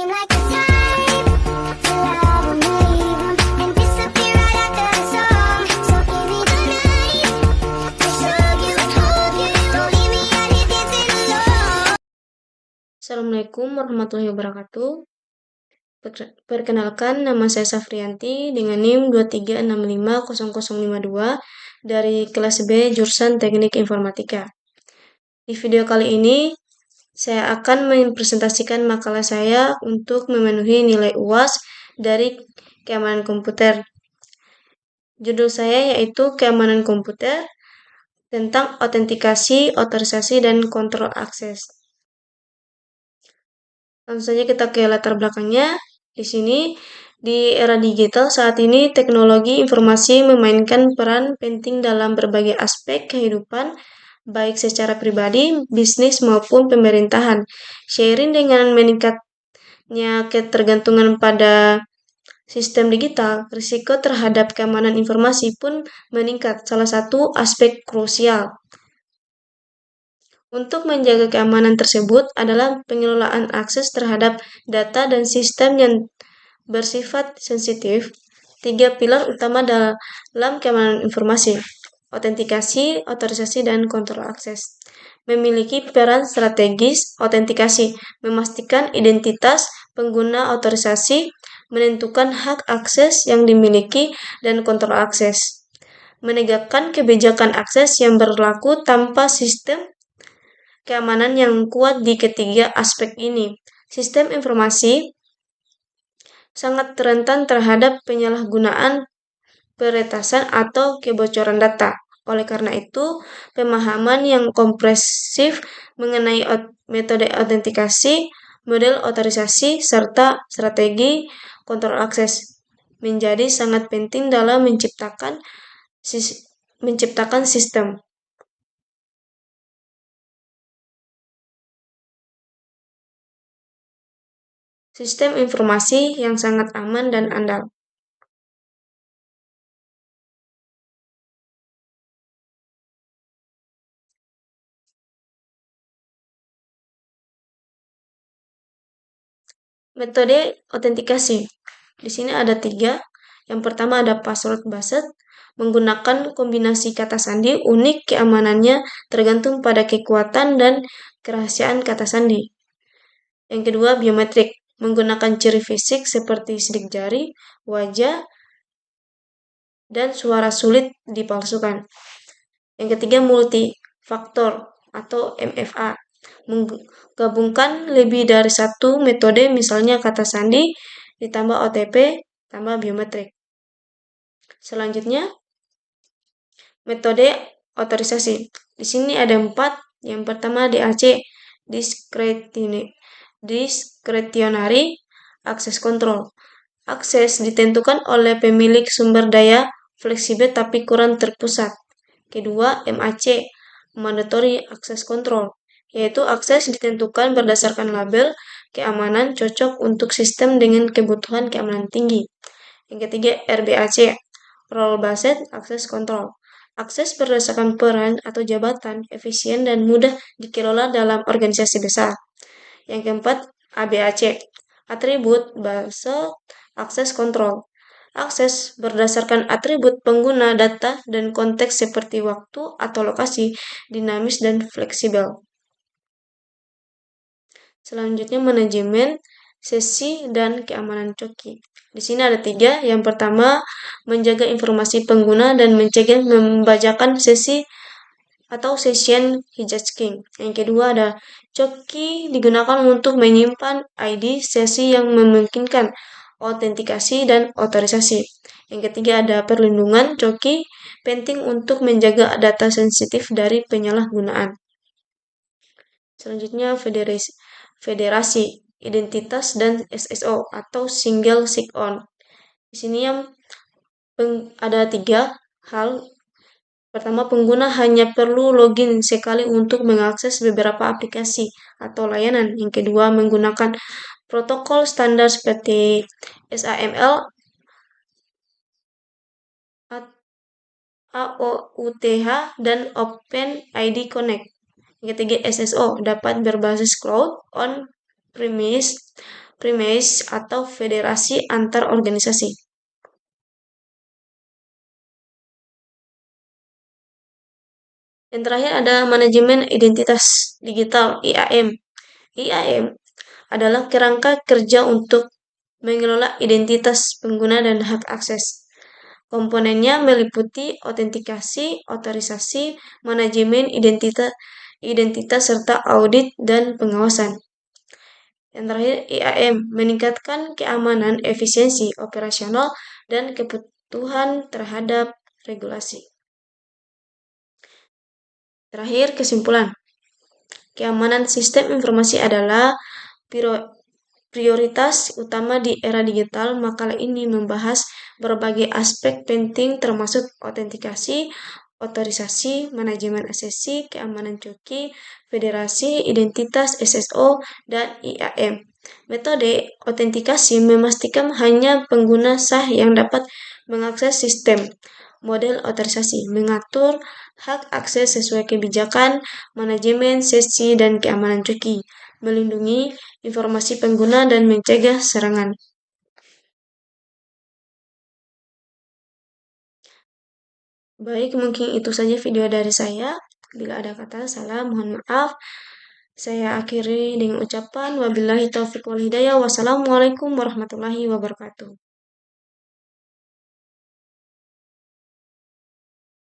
seem like the type to love 'em, leave 'em, and disappear right after the song. So give me the night to show you, hold you, don't leave me out here dancing alone. Assalamualaikum warahmatullahi wabarakatuh. Perkenalkan, nama saya Safrianti dengan NIM 23650052 dari kelas B jurusan Teknik Informatika. Di video kali ini, saya akan mempresentasikan makalah saya untuk memenuhi nilai UAS dari keamanan komputer. Judul saya yaitu Keamanan Komputer tentang autentikasi, otorisasi, dan kontrol akses. Langsung saja kita ke latar belakangnya. Di sini, di era digital saat ini, teknologi informasi memainkan peran penting dalam berbagai aspek kehidupan, baik secara pribadi, bisnis, maupun pemerintahan. Seiring dengan meningkatnya ketergantungan pada sistem digital, risiko terhadap keamanan informasi pun meningkat, salah satu aspek krusial. Untuk menjaga keamanan tersebut adalah pengelolaan akses terhadap data dan sistem yang bersifat sensitif. 3 pilar utama dalam keamanan informasi: autentikasi, otorisasi, dan kontrol akses. Memiliki peran strategis. Autentikasi memastikan identitas pengguna, otorisasi menentukan hak akses yang dimiliki, dan kontrol akses menegakkan kebijakan akses yang berlaku tanpa sistem keamanan yang kuat. Di ketiga aspek ini, sistem informasi sangat rentan terhadap penyalahgunaan, peretasan, atau kebocoran data. Oleh karena itu, pemahaman yang komprehensif mengenai metode autentikasi, model otorisasi, serta strategi kontrol akses menjadi sangat penting dalam menciptakan sistem informasi yang sangat aman dan andal. Metode autentikasi. Di sini ada 3. Yang pertama ada password based, menggunakan kombinasi kata sandi unik, keamanannya tergantung pada kekuatan dan kerahasiaan kata sandi. Yang kedua biometrik, menggunakan ciri fisik seperti sidik jari, wajah, dan suara sulit dipalsukan. Yang ketiga multifaktor atau MFA, menggabungkan lebih dari satu metode, misalnya kata sandi ditambah OTP tambah biometrik. Selanjutnya, metode otorisasi. Di sini ada 4. Yang pertama DAC, discretionary access control. Akses ditentukan oleh pemilik sumber daya, fleksibel tapi kurang terpusat. Kedua, MAC, mandatory access control, yaitu akses ditentukan berdasarkan label keamanan cocok untuk sistem dengan kebutuhan keamanan tinggi. Yang ketiga, RBAC, role based access control. Akses berdasarkan peran atau jabatan, efisien dan mudah dikelola dalam organisasi besar. Yang keempat, ABAC, attribute based access control. Akses berdasarkan atribut pengguna, data, dan konteks seperti waktu atau lokasi, dinamis dan fleksibel. Selanjutnya, manajemen sesi dan keamanan coki. Di sini ada 3. Yang pertama, menjaga informasi pengguna dan mencegah membajakan sesi atau session hijacking. Yang kedua ada coki, digunakan untuk menyimpan ID sesi yang memungkinkan autentikasi dan otorisasi. Yang ketiga ada perlindungan coki, penting untuk menjaga data sensitif dari penyalahgunaan. Selanjutnya federasi identitas dan SSO atau single sign-on. Di sini yang ada 3 hal. Pertama, pengguna hanya perlu login sekali untuk mengakses beberapa aplikasi atau layanan. Yang kedua, menggunakan protokol standar seperti SAML, AOUTH, dan OpenID Connect. Yang ketiga, SSO dapat berbasis cloud, on-premise, premise atau federasi antar organisasi. Yang terakhir ada manajemen identitas digital (IAM). IAM adalah kerangka kerja untuk mengelola identitas pengguna dan hak akses. Komponennya meliputi autentikasi, otorisasi, manajemen identitas serta audit dan pengawasan. Yang terakhir, IAM meningkatkan keamanan, efisiensi operasional, dan kebutuhan terhadap regulasi. Terakhir, kesimpulan. Keamanan sistem informasi adalah prioritas utama di era digital. Makalah ini membahas berbagai aspek penting termasuk autentikasi, otorisasi, manajemen aksesi, keamanan cookie, federasi, identitas SSO, dan IAM. Metode autentikasi memastikan hanya pengguna sah yang dapat mengakses sistem. Model otorisasi mengatur hak akses sesuai kebijakan, manajemen sesi, dan keamanan cookie, melindungi informasi pengguna dan mencegah serangan. Baik, mungkin itu saja video dari saya. Bila ada kata salah, mohon maaf. Saya akhiri dengan ucapan wabillahi taufiq wal hidayah. Wassalamualaikum warahmatullahi wabarakatuh.